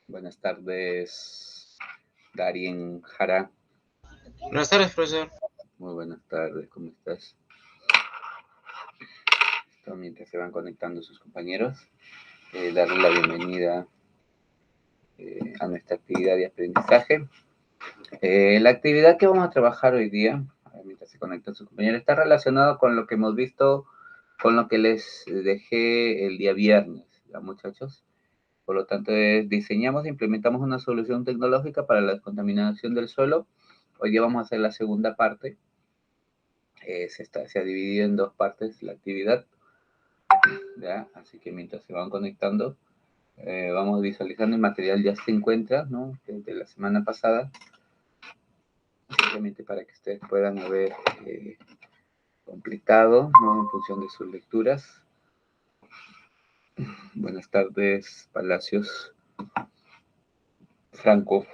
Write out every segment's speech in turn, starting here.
Buenas tardes, Darien Jara. Buenas tardes, profesor. Muy buenas tardes, ¿cómo estás? Mientras se van conectando sus compañeros, darle la bienvenida a nuestra actividad de aprendizaje. La actividad que vamos a trabajar hoy día, mientras se conectan sus compañeros, está relacionado con lo que hemos visto, con lo que les dejé el día viernes, ¿ya, muchachos? Por lo tanto, diseñamos e implementamos una solución tecnológica para la descontaminación del suelo. Hoy día vamos a hacer la segunda parte. Se ha dividido en dos partes la actividad, ¿ya? Así que mientras se van conectando, vamos visualizando el material ya se encuentra, ¿no? Desde la semana pasada, simplemente para que ustedes puedan haber completado, ¿no? En función de sus lecturas. Buenas tardes, Palacios. Franco.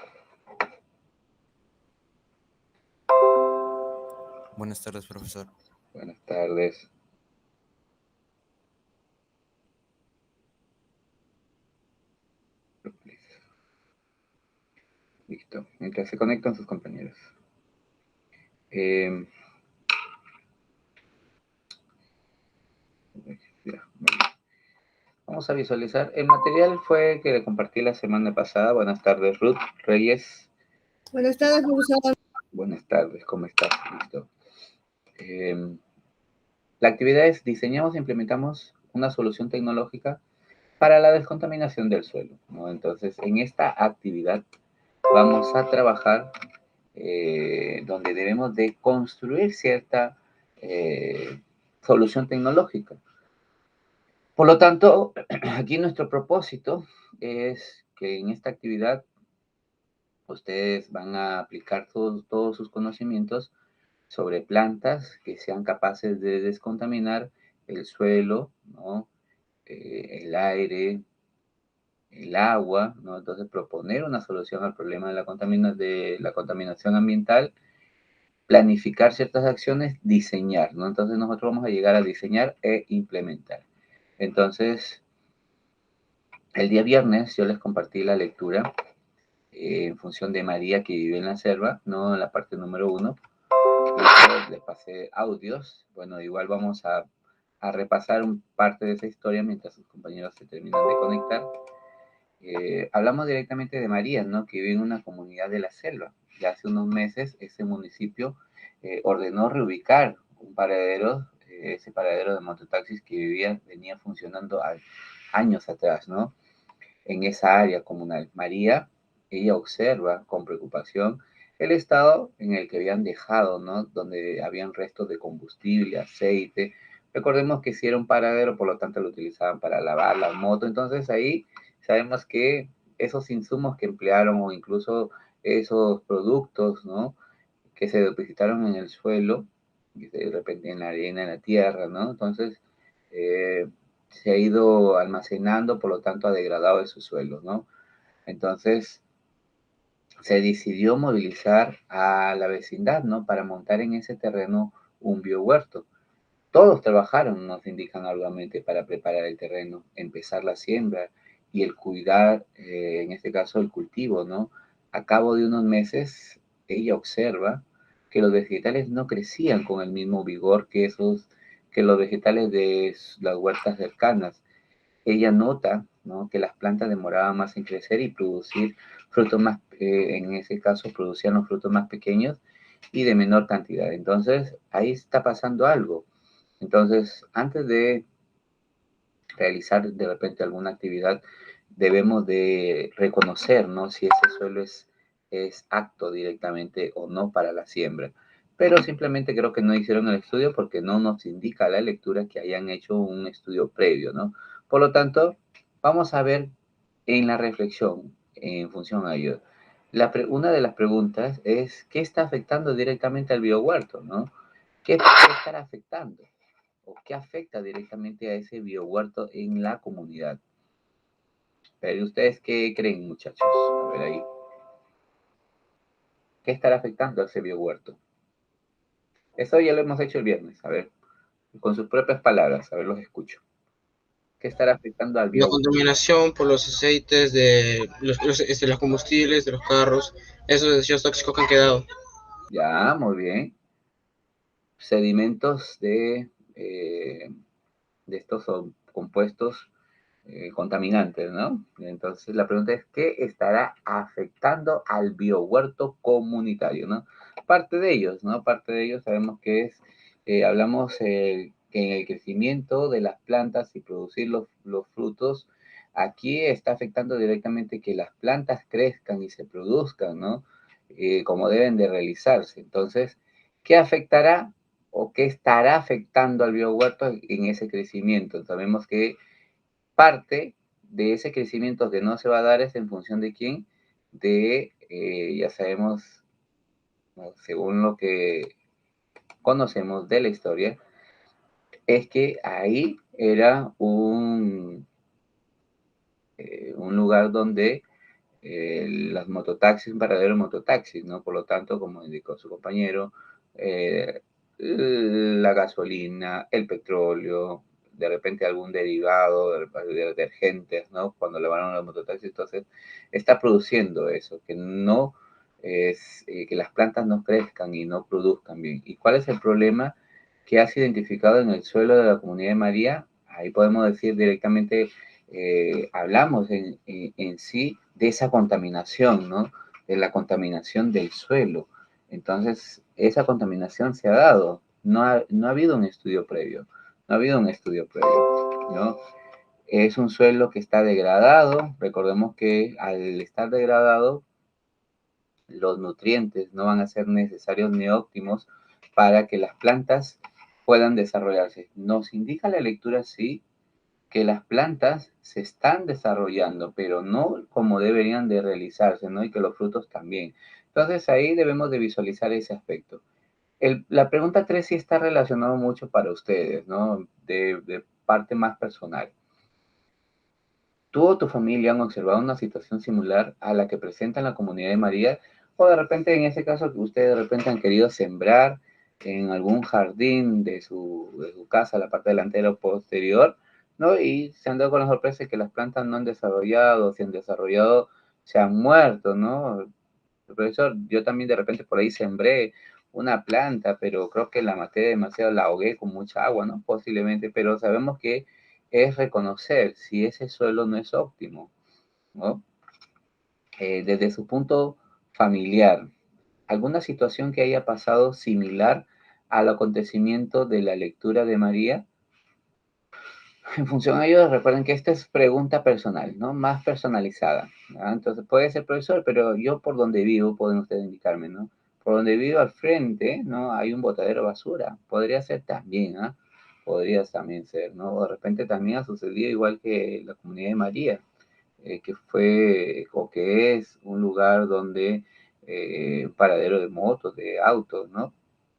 Buenas tardes, profesor. Buenas tardes. Listo. Mientras se conectan sus compañeros. Ya, vamos a visualizar. El material fue que le compartí la semana pasada. Buenas tardes, Ruth Reyes. Buenas tardes, profesor. Buenas tardes, ¿cómo estás? Listo. La actividad es diseñamos e implementamos una solución tecnológica para la descontaminación del suelo, ¿no? Entonces, en esta actividad vamos a trabajar donde debemos de construir cierta solución tecnológica. Por lo tanto, aquí nuestro propósito es que en esta actividad ustedes van a aplicar todos sus conocimientos sobre plantas que sean capaces de descontaminar el suelo, ¿no? El aire, el agua, ¿no? Entonces, proponer una solución al problema de la contaminación ambiental, planificar ciertas acciones, diseñar, ¿no? Entonces, nosotros vamos a llegar a diseñar e implementar. Entonces, el día viernes yo les compartí la lectura en función de María que vive en la selva, ¿no? En la parte número 1. Les pasé audios. Bueno, igual vamos a repasar parte de esa historia mientras sus compañeros se terminan de conectar. Hablamos directamente de María, ¿no? Que vive en una comunidad de la selva. Ya hace unos meses ese municipio ordenó reubicar un paradero, ese paradero de mototaxis que venía funcionando años atrás, ¿no? En esa área comunal. María, ella observa con preocupación el estado en el que habían dejado, ¿no? Donde habían restos de combustible, aceite. Recordemos que si era un paradero, por lo tanto lo utilizaban para lavar la moto. Entonces ahí sabemos que esos insumos que emplearon o incluso esos productos, ¿no? Que se depositaron en el suelo, de repente en la arena, en la tierra, ¿no? Entonces, se ha ido almacenando, por lo tanto ha degradado esos suelos, ¿no? Entonces, se decidió movilizar a la vecindad, ¿no? Para montar en ese terreno un biohuerto. Todos trabajaron, nos indican arduamente, para preparar el terreno, empezar la siembra y el cuidar, en este caso, el cultivo, ¿no? A cabo de unos meses, ella observa que los vegetales no crecían con el mismo vigor que los vegetales de las huertas cercanas. Ella nota, ¿no? Que las plantas demoraban más en crecer y producir frutos más, en ese caso, producían los frutos más pequeños y de menor cantidad. Entonces, ahí está pasando algo. Entonces, antes de realizar de repente alguna actividad, debemos de reconocer, ¿no? Si ese suelo es apto directamente o no para la siembra. Pero simplemente creo que no hicieron el estudio porque no nos indica la lectura que hayan hecho un estudio previo, ¿no? Por lo tanto, vamos a ver en la reflexión en función a ello. Una de las preguntas es, ¿qué está afectando directamente al biohuerto, ¿no? ¿Qué estará afectando? ¿O qué afecta directamente a ese biohuerto en la comunidad? Pero ustedes, ¿qué creen, muchachos? A ver ahí. ¿Qué estará afectando a ese biohuerto? Eso ya lo hemos hecho el viernes, a ver, con sus propias palabras, a ver, los escucho. ¿Qué estará afectando al La biohuerto? contaminación por los aceites de los combustibles de los carros, esos desechos tóxicos que han quedado. Ya, muy bien. Sedimentos de estos son compuestos contaminantes, ¿no? Entonces la pregunta es, ¿qué estará afectando al biohuerto comunitario, ¿no? Parte de ellos, ¿no? Parte de ellos sabemos que es, hablamos que en el crecimiento de las plantas y producir los frutos, aquí está afectando directamente que las plantas crezcan y se produzcan, ¿no? Como deben de realizarse. Entonces, ¿qué afectará o qué estará afectando al biohuerto en ese crecimiento? Sabemos que parte de ese crecimiento que no se va a dar es en función de quién, ya sabemos, ¿no? Según lo que conocemos de la historia, es que ahí era un lugar donde las mototaxis, un verdadero mototaxis, ¿no? Por lo tanto, como indicó su compañero, eh, la gasolina, el petróleo, de repente algún derivado de detergentes, ¿no? Cuando lavaron los mototaxis, entonces está produciendo eso, que no es, que las plantas no crezcan y no produzcan bien. ¿Y cuál es el problema que has identificado en el suelo de la Comunidad de María? Ahí podemos decir directamente, hablamos en sí de esa contaminación, ¿no? De la contaminación del suelo. Entonces, esa contaminación se ha dado. No ha habido un estudio previo. No ha habido un estudio previo, ¿no? Es un suelo que está degradado. Recordemos que al estar degradado, los nutrientes no van a ser necesarios ni óptimos para que las plantas puedan desarrollarse. Nos indica la lectura, sí, que las plantas se están desarrollando, pero no como deberían de realizarse, ¿no? Y que los frutos también. Entonces ahí debemos de visualizar ese aspecto. La pregunta 3 sí está relacionado mucho para ustedes, ¿no? De parte más personal. ¿Tú o tu familia han observado una situación similar a la que presenta en la Comunidad de María? O de repente, en ese caso, que ustedes de repente han querido sembrar en algún jardín de su casa, la parte delantera o posterior, ¿no? Y se han dado con la sorpresa de que las plantas no han desarrollado, si han desarrollado, se han muerto, ¿no? Profesor, yo también de repente por ahí sembré una planta, pero creo que la maté demasiado, la ahogué con mucha agua, ¿no? Posiblemente, pero sabemos que es reconocer si ese suelo no es óptimo, ¿no? Desde su punto familiar, ¿alguna situación que haya pasado similar al acontecimiento de la lectura de María? En función a ello, recuerden que esta es pregunta personal, ¿no? Más personalizada, ¿no? Entonces puede ser profesor, pero yo por donde vivo, pueden ustedes indicarme, ¿no? Por donde vivo al frente, ¿no? Hay un botadero de basura. Podría ser también, ¿ah? Podría también ser, ¿no? O de repente también ha sucedido igual que la Comunidad de María, que fue o que es un lugar donde un paradero de motos, de autos, ¿no?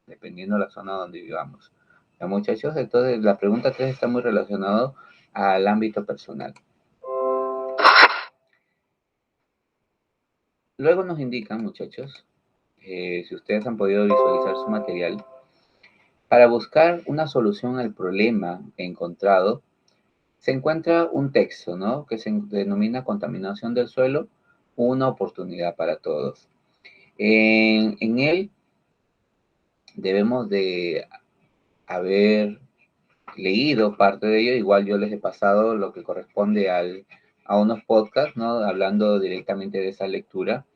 Dependiendo de la zona donde vivamos. Ya, muchachos, entonces la pregunta 3 está muy relacionado al ámbito personal. Luego nos indican, muchachos, si ustedes han podido visualizar su material, para buscar una solución al problema encontrado, se encuentra un texto, ¿no? Que se denomina Contaminación del suelo, una oportunidad para todos. En él debemos de haber leído parte de ello, igual yo les he pasado lo que corresponde a unos podcasts, ¿no? Hablando directamente de esa lectura.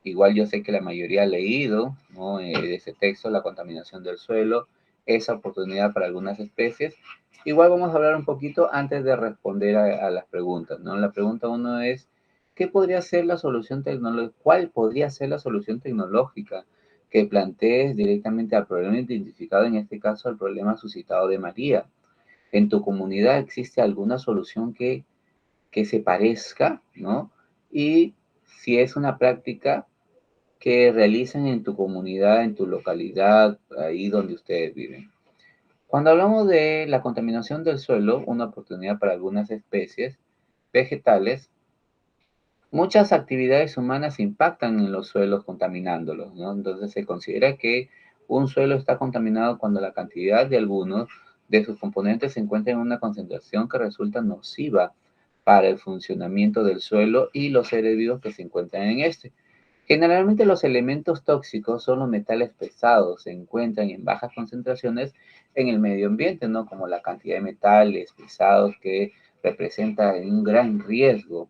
Igual yo sé que la mayoría ha leído, ¿no? De ese texto, la contaminación del suelo, esa oportunidad para algunas especies. Igual vamos a hablar un poquito antes de responder a las preguntas, ¿no? La pregunta uno es, ¿qué podría ser la solución tecnológica? ¿Cuál podría ser la solución tecnológica que plantees directamente al problema identificado, en este caso al problema suscitado de María? ¿En tu comunidad existe alguna solución que se parezca, ¿no? Y si es una práctica que realicen en tu comunidad, en tu localidad, ahí donde ustedes viven. Cuando hablamos de la contaminación del suelo, una oportunidad para algunas especies vegetales, muchas actividades humanas impactan en los suelos contaminándolos, ¿no? Entonces se considera que un suelo está contaminado cuando la cantidad de algunos de sus componentes se encuentra en una concentración que resulta nociva para el funcionamiento del suelo y los seres vivos que se encuentran en este. Generalmente los elementos tóxicos son los metales pesados, se encuentran en bajas concentraciones en el medio ambiente, ¿no? Como la cantidad de metales pesados que representa un gran riesgo.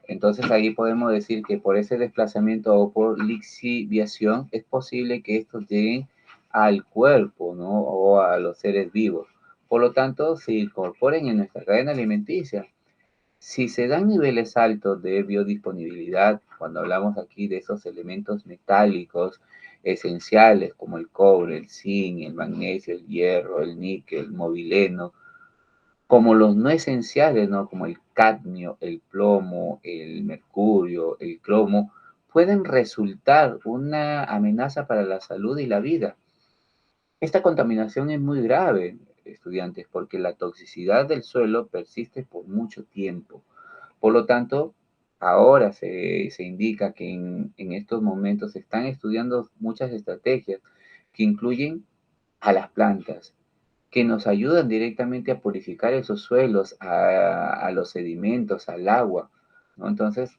Entonces ahí podemos decir que por ese desplazamiento o por lixiviación es posible que estos lleguen al cuerpo, ¿no? O a los seres vivos. Por lo tanto, se incorporen en nuestra cadena alimenticia. Si se dan niveles altos de biodisponibilidad, cuando hablamos aquí de esos elementos metálicos esenciales como el cobre, el zinc, el magnesio, el hierro, el níquel, el movileno, como los no esenciales, ¿no? Como el cadmio, el plomo, el mercurio, el cromo, pueden resultar una amenaza para la salud y la vida. Esta contaminación es muy grave, estudiantes, porque la toxicidad del suelo persiste por mucho tiempo. Por lo tanto, ahora se indica que en estos momentos se están estudiando muchas estrategias que incluyen a las plantas, que nos ayudan directamente a purificar esos suelos, a los sedimentos, al agua, ¿no? Entonces,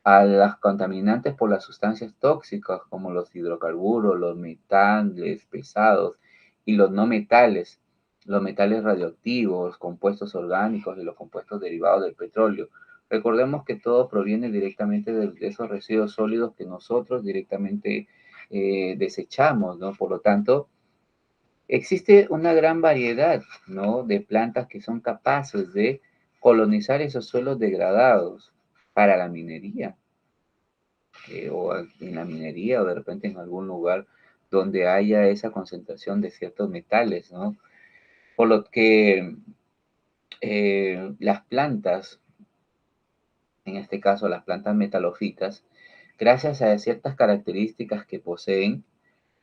a las contaminantes por las sustancias tóxicas como los hidrocarburos, los metales pesados y los metales radioactivos, compuestos orgánicos y los compuestos derivados del petróleo. Recordemos que todo proviene directamente de esos residuos sólidos que nosotros directamente desechamos, ¿no? Por lo tanto, existe una gran variedad, ¿no? De plantas que son capaces de colonizar esos suelos degradados para la minería, o en la minería, o de repente en algún lugar donde haya esa concentración de ciertos metales, ¿no? Por lo que las plantas, en este caso las plantas metalofitas, gracias a ciertas características que poseen,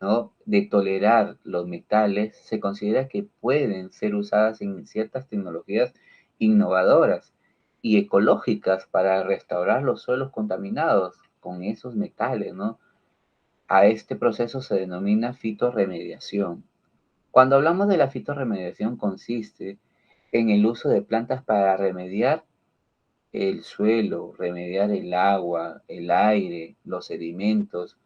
¿no? De tolerar los metales, se considera que pueden ser usadas en ciertas tecnologías innovadoras y ecológicas para restaurar los suelos contaminados con esos metales, ¿no? A este proceso se denomina fitorremediación. Cuando hablamos de la fitorremediación consiste en el uso de plantas para remediar el suelo, remediar el agua, el aire, los sedimentos,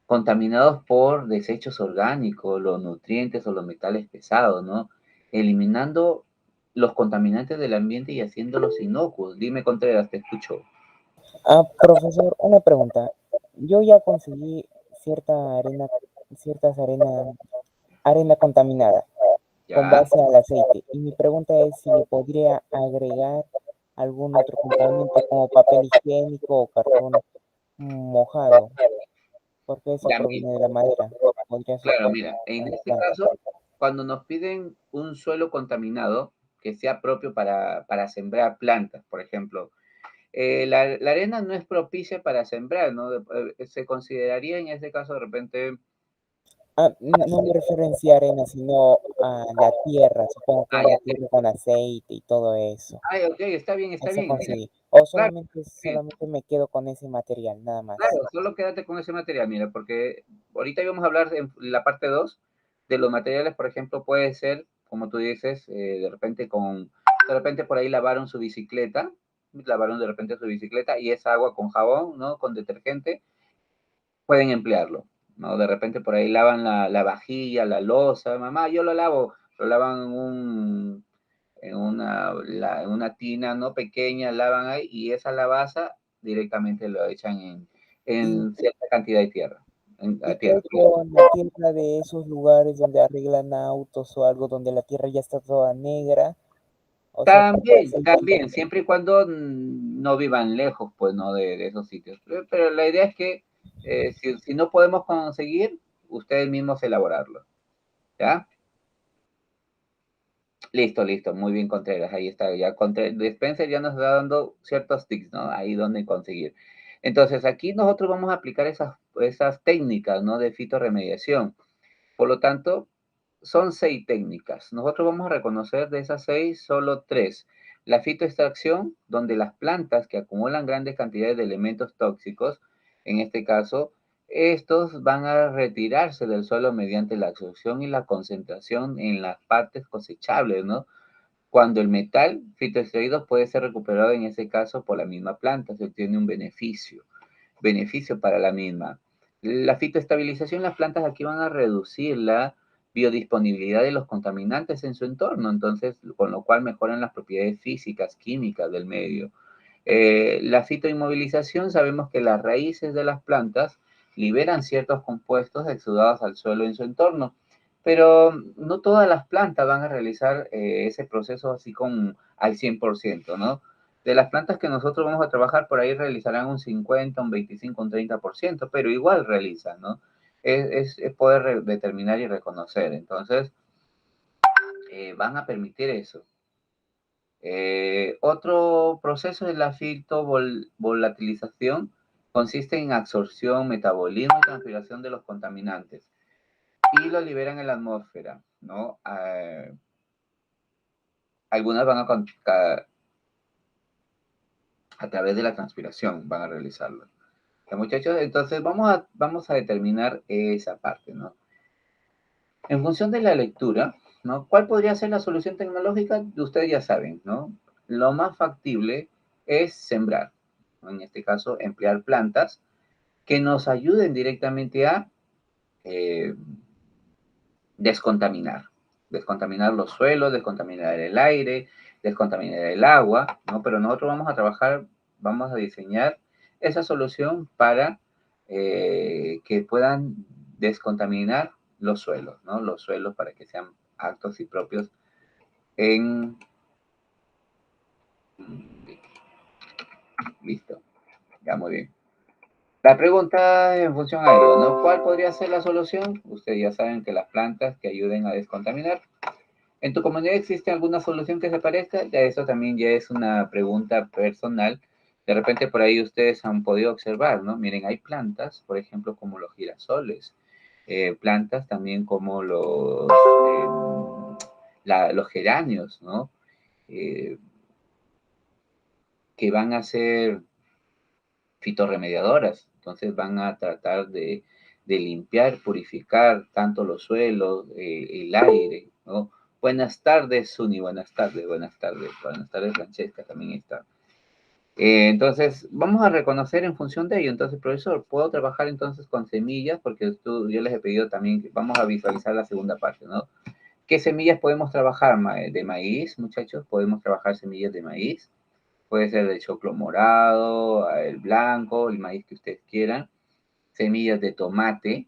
contaminados por desechos orgánicos, los nutrientes o los metales pesados, ¿no? Eliminando los contaminantes del ambiente y haciéndolos inocuos. Dime, Contreras, te escucho. Profesor, una pregunta. Yo ya conseguí ciertas arena contaminada con ¿Ya? base al aceite. Y mi pregunta es si le podría agregar algún otro componente como papel higiénico o cartón mojado, porque eso Ya, proviene de la madera. Podría ser claro, para mira, en la este planta. caso, cuando nos piden un suelo contaminado que sea propio para sembrar plantas, por ejemplo, la arena no es propicia para sembrar, ¿no? Se consideraría en este caso de repente. No me referencia a arena, sino a la tierra. Supongo que Ah, una ya, tierra con aceite y todo eso. ay, ok, está Eso bien, mira. conseguí. O Claro, bien. solamente me quedo con ese material, nada Claro, más. solo quédate con ese material, mira, porque ahorita íbamos a hablar en la parte 2 de los materiales, por ejemplo, puede ser, como tú dices, de repente por ahí lavaron de repente su bicicleta y esa agua con jabón, ¿no? Con detergente, pueden emplearlo, ¿no? De repente por ahí lavan la vajilla, la loza, mamá, yo lo lavo, lo lavan en una tina, ¿no? Pequeña, lavan ahí y esa lavaza directamente lo echan ¿Y, en cierta cantidad de tierra, y qué tierra. hay con la tierra de esos lugares donde arreglan autos o algo donde la tierra ya está toda negra? O sea, con También, aceite. también, siempre y cuando no vivan lejos, pues, ¿no? De esos sitios. Pero la idea es que si no podemos conseguir, ustedes mismos elaborarlo, ¿ya? Listo, listo, muy bien, Contreras, ahí está, ya Spencer ya nos está dando ciertos tips, ¿no? Ahí donde conseguir. Entonces, aquí nosotros vamos a aplicar esas técnicas, ¿no? De fitorremediación. Por lo tanto, son 6 técnicas. Nosotros vamos a reconocer de esas 6 solo 3. La fitoextracción, donde las plantas que acumulan grandes cantidades de elementos tóxicos, en este caso, estos van a retirarse del suelo mediante la absorción y la concentración en las partes cosechables, ¿no? Cuando el metal fitoextraído puede ser recuperado en ese caso por la misma planta, se obtiene un beneficio para la misma. La fitoestabilización, las plantas aquí van a reducir la biodisponibilidad de los contaminantes en su entorno, entonces, con lo cual mejoran las propiedades físicas, químicas del medio. La fitoinmovilización, sabemos que las raíces de las plantas liberan ciertos compuestos exudados al suelo en su entorno, pero no todas las plantas van a realizar ese proceso así al 100%, ¿no? De las plantas que nosotros vamos a trabajar, por ahí realizarán un 50, un 25, un 30%, pero igual realizan, ¿no? Es poder determinar y reconocer. Entonces, van a permitir eso. Otro proceso de la fitovolatilización consiste en absorción, metabolismo y transpiración de los contaminantes y lo liberan en la atmósfera, ¿no? Algunas van a través de la transpiración, van a realizarlo. ¿Ya, muchachos? Entonces vamos a determinar esa parte, ¿no? En función de la lectura, ¿no? ¿Cuál podría ser la solución tecnológica? Ustedes ya saben, ¿no? Lo más factible es sembrar, ¿no? En este caso, emplear plantas que nos ayuden directamente a eh, descontaminar los suelos, descontaminar el aire, descontaminar el agua, ¿no? Pero nosotros vamos a diseñar esa solución para que puedan descontaminar los suelos, ¿no? Los suelos para que sean aptos y propios en... Listo, ya muy bien. La pregunta en función a ello, ¿no? ¿Cuál podría ser la solución? Ustedes ya saben que las plantas que ayuden a descontaminar. ¿En tu comunidad existe alguna solución que se parezca? Ya eso también ya es una pregunta personal. De repente por ahí ustedes han podido observar, ¿no? Miren, hay plantas, por ejemplo, como los girasoles, plantas también como los geranios, ¿no? Eh, que van a ser fitorremediadoras, entonces van a tratar de limpiar, purificar tanto los suelos, el aire, ¿no? Buenas tardes, Suni, buenas tardes, Francesca, también está. Entonces, vamos a reconocer en función de ello. Entonces, profesor, puedo trabajar entonces con semillas, porque yo les he pedido también que vamos a visualizar la segunda parte, ¿no? ¿Qué semillas podemos trabajar? De maíz, muchachos, podemos trabajar semillas de maíz. Puede ser de choclo morado, el blanco, el maíz que ustedes quieran. Semillas de tomate,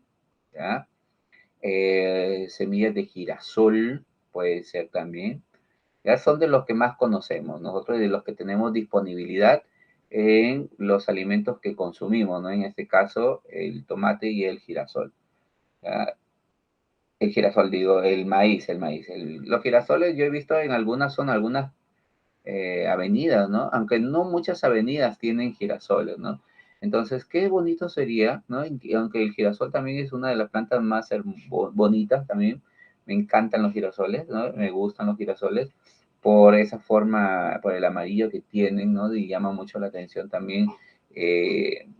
¿ya? Semillas de girasol, puede ser también. Ya son de los que más conocemos, nosotros de los que tenemos disponibilidad en los alimentos que consumimos, ¿no? En este caso, el tomate y el girasol. ¿Ya? El girasol, digo, el maíz. Los girasoles yo he visto en algunas zonas, algunas avenidas, ¿no? Aunque no muchas avenidas tienen girasoles, ¿no? Entonces, qué bonito sería, ¿no? Aunque el girasol también es una de las plantas más bonitas también, me encantan los girasoles, ¿no? Me gustan los girasoles por esa forma, por el amarillo que tienen, ¿no? Y llama mucho la atención también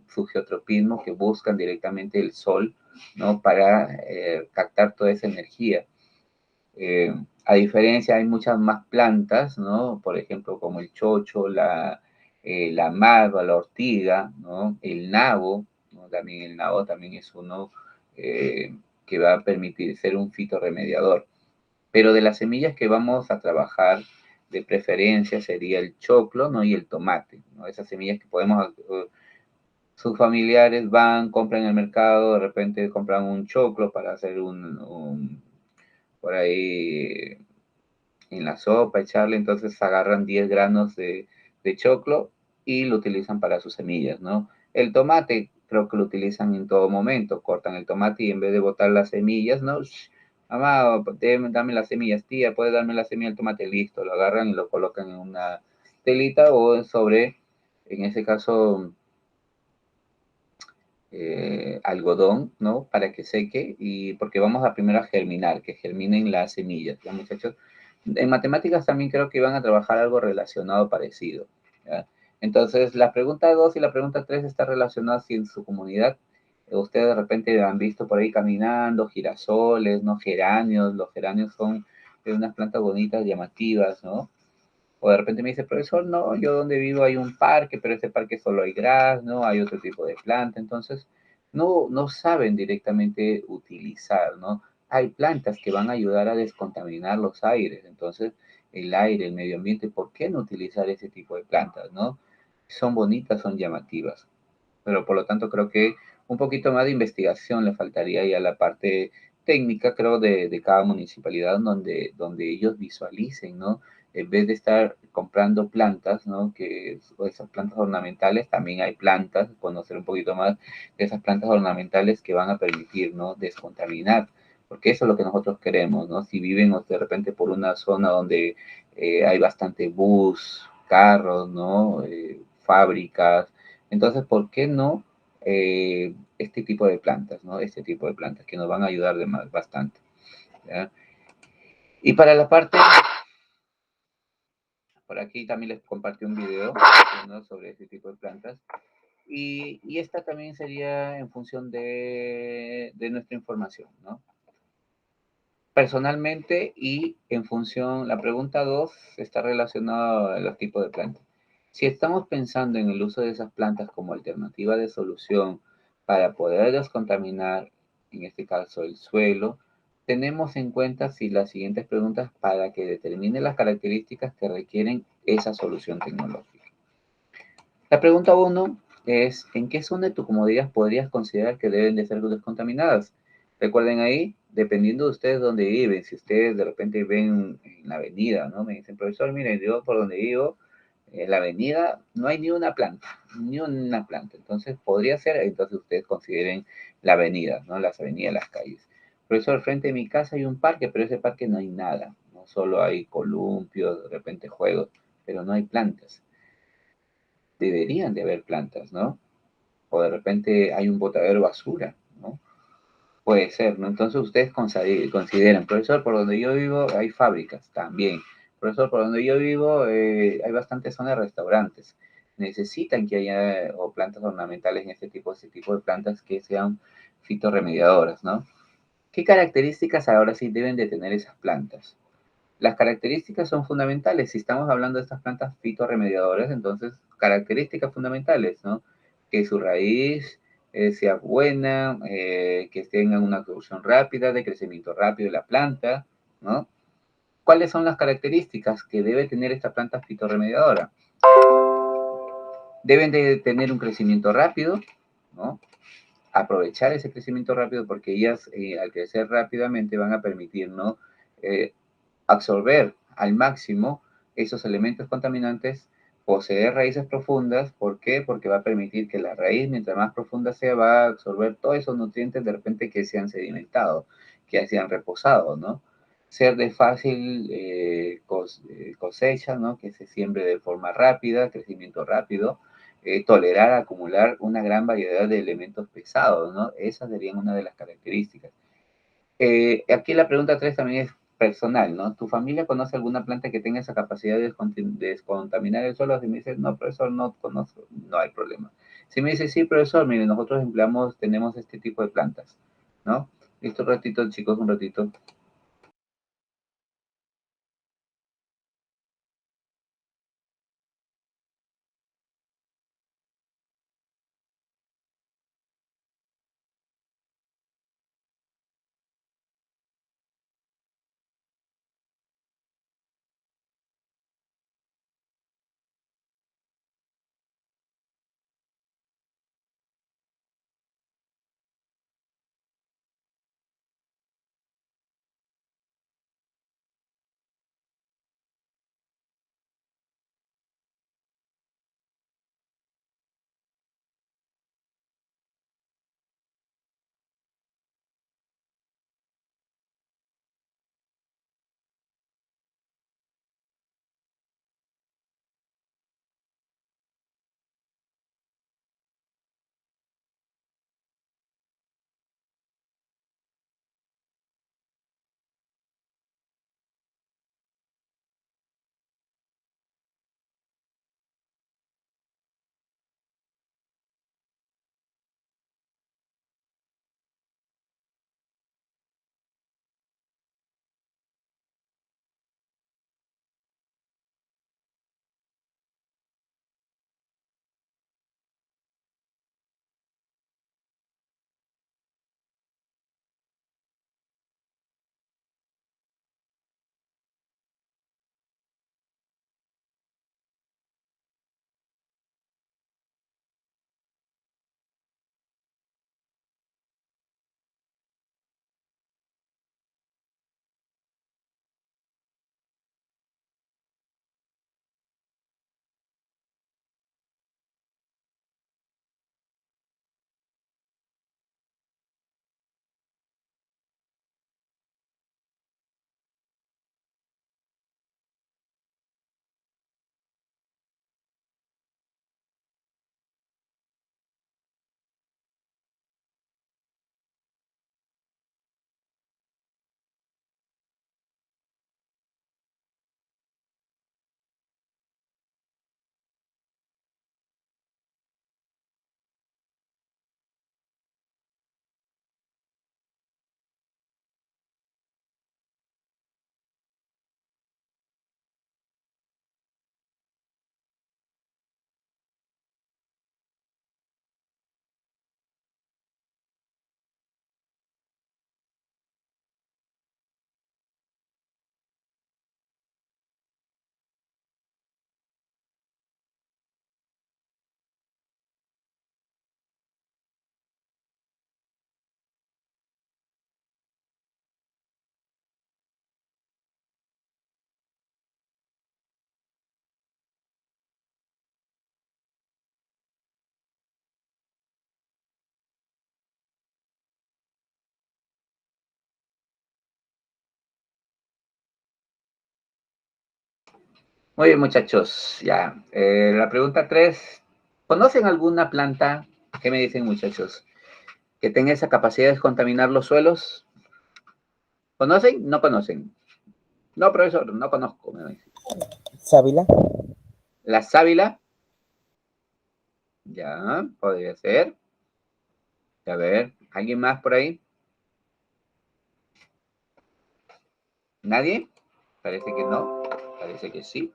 su geotropismo, que buscan directamente el sol, ¿no? Para captar toda esa energía. A diferencia, hay muchas más plantas, ¿no? Por ejemplo, como el chocho, la malva, la ortiga, ¿no? El nabo, ¿no? También el nabo también es uno que va a permitir ser un fitorremediador. Pero de las semillas que vamos a trabajar, de preferencia sería el choclo, ¿no? Y el tomate, ¿no? Esas semillas que podemos... sus familiares van, compran en el mercado, de repente compran un choclo para hacer por ahí en la sopa, echarle, entonces agarran 10 granos de choclo y lo utilizan para sus semillas, ¿no? El tomate creo que lo utilizan en todo momento, cortan el tomate y en vez de botar las semillas, ¿no? Mamá, dame las semillas, tía, puedes darme la semilla del tomate, listo, lo agarran y lo colocan en una telita o sobre, en ese caso, algodón, ¿no? Para que seque y porque vamos a primero a germinar, que germinen las semillas, ¿ya, muchachos? En matemáticas también creo que iban a trabajar algo relacionado parecido, ¿ya? Entonces, la pregunta 2 y la pregunta 3 están relacionadas si en su comunidad Ustedes de repente han visto por ahí caminando girasoles, ¿no? Geranios. Los geranios son unas plantas bonitas, llamativas, ¿no? O de repente me dice, profesor, no, yo donde vivo hay un parque, pero ese parque solo hay gras, ¿no? Hay otro tipo de planta. Entonces, no saben directamente utilizar, ¿no? Hay plantas que van a ayudar a descontaminar los aires. Entonces, el aire, el medio ambiente, ¿por qué no utilizar ese tipo de plantas, ¿no? Son bonitas, son llamativas. Pero por lo tanto, creo que un poquito más de investigación le faltaría ya a la parte técnica, creo, de cada municipalidad donde ellos visualicen, ¿no? En vez de estar comprando plantas, ¿no? Que esas plantas ornamentales, también hay plantas, conocer un poquito más de esas plantas ornamentales que van a permitir, ¿no? Descontaminar, porque eso es lo que nosotros queremos, ¿no? Si viven de repente por una zona donde hay bastante bus, carros, ¿no? Fábricas, entonces, ¿por qué no este tipo de plantas, ¿no? Este tipo de plantas que nos van a ayudar bastante, ¿ya? Y para la parte, por aquí también les compartí un video, ¿no? Sobre este tipo de plantas. Y esta también sería en función de nuestra información, ¿no? Personalmente y en función, la pregunta 2 está relacionada a los tipos de plantas. Si estamos pensando en el uso de esas plantas como alternativa de solución para poder descontaminar, en este caso, el suelo, tenemos en cuenta si las siguientes preguntas para que determine las características que requieren esa solución tecnológica. La pregunta 1 es, ¿en qué zona de tu comodidad podrías considerar que deben de ser descontaminadas? Recuerden ahí, dependiendo de ustedes dónde viven, si ustedes de repente ven en la avenida, ¿no? Me dicen, profesor, miren, yo por donde vivo, en la avenida no hay ni una planta, ni una planta. Entonces, podría ser, entonces ustedes consideren la avenida, ¿no? Las avenidas, las calles. Profesor, frente a mi casa hay un parque, pero ese parque no hay nada, ¿no? Solo hay columpios, de repente juegos, pero no hay plantas. Deberían de haber plantas, ¿no? O de repente hay un botadero de basura, ¿no? Puede ser, ¿no? Entonces ustedes consideran, profesor, por donde yo vivo hay fábricas también. Profesor, por donde yo vivo hay bastantes zonas de restaurantes. Necesitan que haya o plantas ornamentales en este tipo de plantas que sean fitorremediadoras, ¿no? ¿Qué características ahora sí deben de tener esas plantas? Las características son fundamentales. Si estamos hablando de estas plantas fitorremediadoras, entonces características fundamentales, ¿no? Que su raíz sea buena, que tengan una absorción rápida, de crecimiento rápido de la planta, ¿no? ¿Cuáles son las características que debe tener esta planta fitorremediadora? Deben de tener un crecimiento rápido, ¿no? Aprovechar ese crecimiento rápido porque ellas al crecer rápidamente van a permitir, ¿no? Absorber al máximo esos elementos contaminantes, poseer raíces profundas. ¿Por qué? Porque va a permitir que la raíz, mientras más profunda sea, va a absorber todos esos nutrientes de repente que se han sedimentado, que se han reposado, ¿no? Ser de fácil cosecha, ¿no? Que se siembre de forma rápida, crecimiento rápido, tolerar acumular una gran variedad de elementos pesados, ¿no? Esas serían una de las características. Aquí la pregunta 3 también es personal, ¿no? ¿Tu familia conoce alguna planta que tenga esa capacidad de descontaminar el suelo? Si me dices, no, profesor, no conozco, no hay problema. Si me dices, sí, profesor, mire, nosotros tenemos este tipo de plantas, ¿no? Listo, un ratito, chicos, un ratito. Muy bien, muchachos. Ya. La pregunta 3. ¿Conocen alguna planta? ¿Qué me dicen, muchachos? Que tenga esa capacidad de descontaminar los suelos. ¿Conocen? No conocen. No, profesor, no conozco. Me dice. ¿Sábila? La sábila. Ya, podría ser. A ver, ¿alguien más por ahí? ¿Nadie? Parece que no. Parece que sí.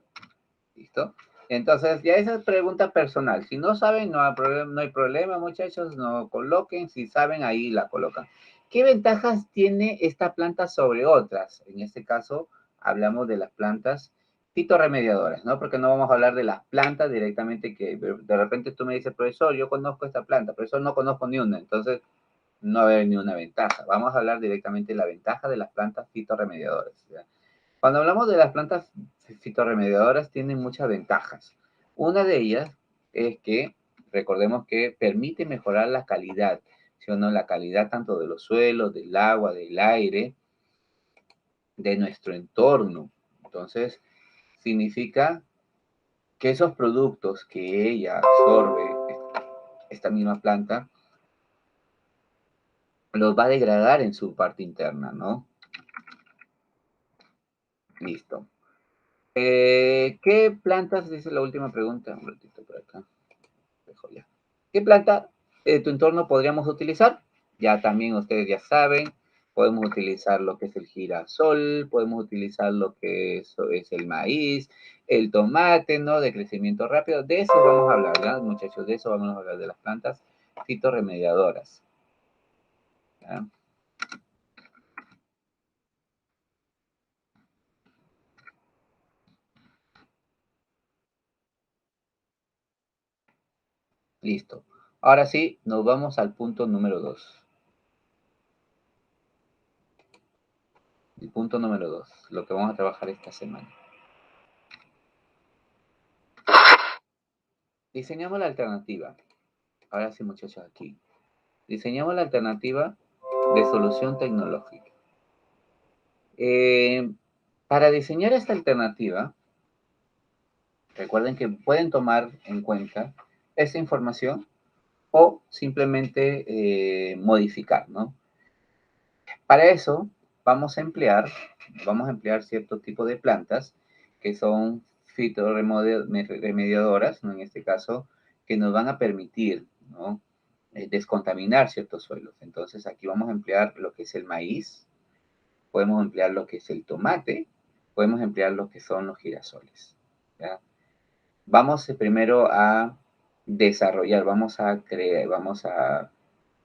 ¿Listo? Entonces, ya esa es pregunta personal. Si no saben, no hay problema, muchachos, no coloquen. Si saben, ahí la colocan. ¿Qué ventajas tiene esta planta sobre otras? En este caso, hablamos de las plantas fitorremediadoras, ¿no? Porque no vamos a hablar de las plantas directamente que de repente tú me dices, profesor, yo conozco esta planta, profesor, no conozco ni una. Entonces, no va a haber ni una ventaja. Vamos a hablar directamente de la ventaja de las plantas fitorremediadoras, ¿ya? Cuando hablamos de las plantas fitorremediadoras, tienen muchas ventajas. Una de ellas es que, recordemos que permite mejorar la calidad, ¿sí o no? La calidad tanto de los suelos, del agua, del aire, de nuestro entorno. Entonces, significa que esos productos que ella absorbe, esta misma planta, los va a degradar en su parte interna, ¿no? Listo. ¿Qué plantas? Esa es la última pregunta. Un ratito por acá. Dejo ya. ¿Qué planta de tu entorno podríamos utilizar? Ya también ustedes ya saben. Podemos utilizar lo que es el girasol, podemos utilizar lo que es el maíz, el tomate, ¿no? De crecimiento rápido. De eso vamos a hablar, ¿ya, muchachos? De eso vamos a hablar, de las plantas fitorremediadoras. ¿Ya? Listo. Ahora sí, nos vamos al punto número 2. El punto número 2, lo que vamos a trabajar esta semana. Diseñamos la alternativa. Ahora sí, muchachos, aquí. Diseñamos la alternativa de solución tecnológica. Eh, para diseñar esta alternativa, recuerden que pueden tomar en cuenta esta información o simplemente modificar, ¿no? Para eso vamos a emplear cierto tipo de plantas que son fitorremediadoras, ¿no? En este caso, que nos van a permitir, ¿no? Descontaminar ciertos suelos. Entonces aquí vamos a emplear lo que es el maíz, podemos emplear lo que es el tomate, podemos emplear lo que son los girasoles, ¿ya? Vamos primero a desarrollar, vamos a crear, vamos a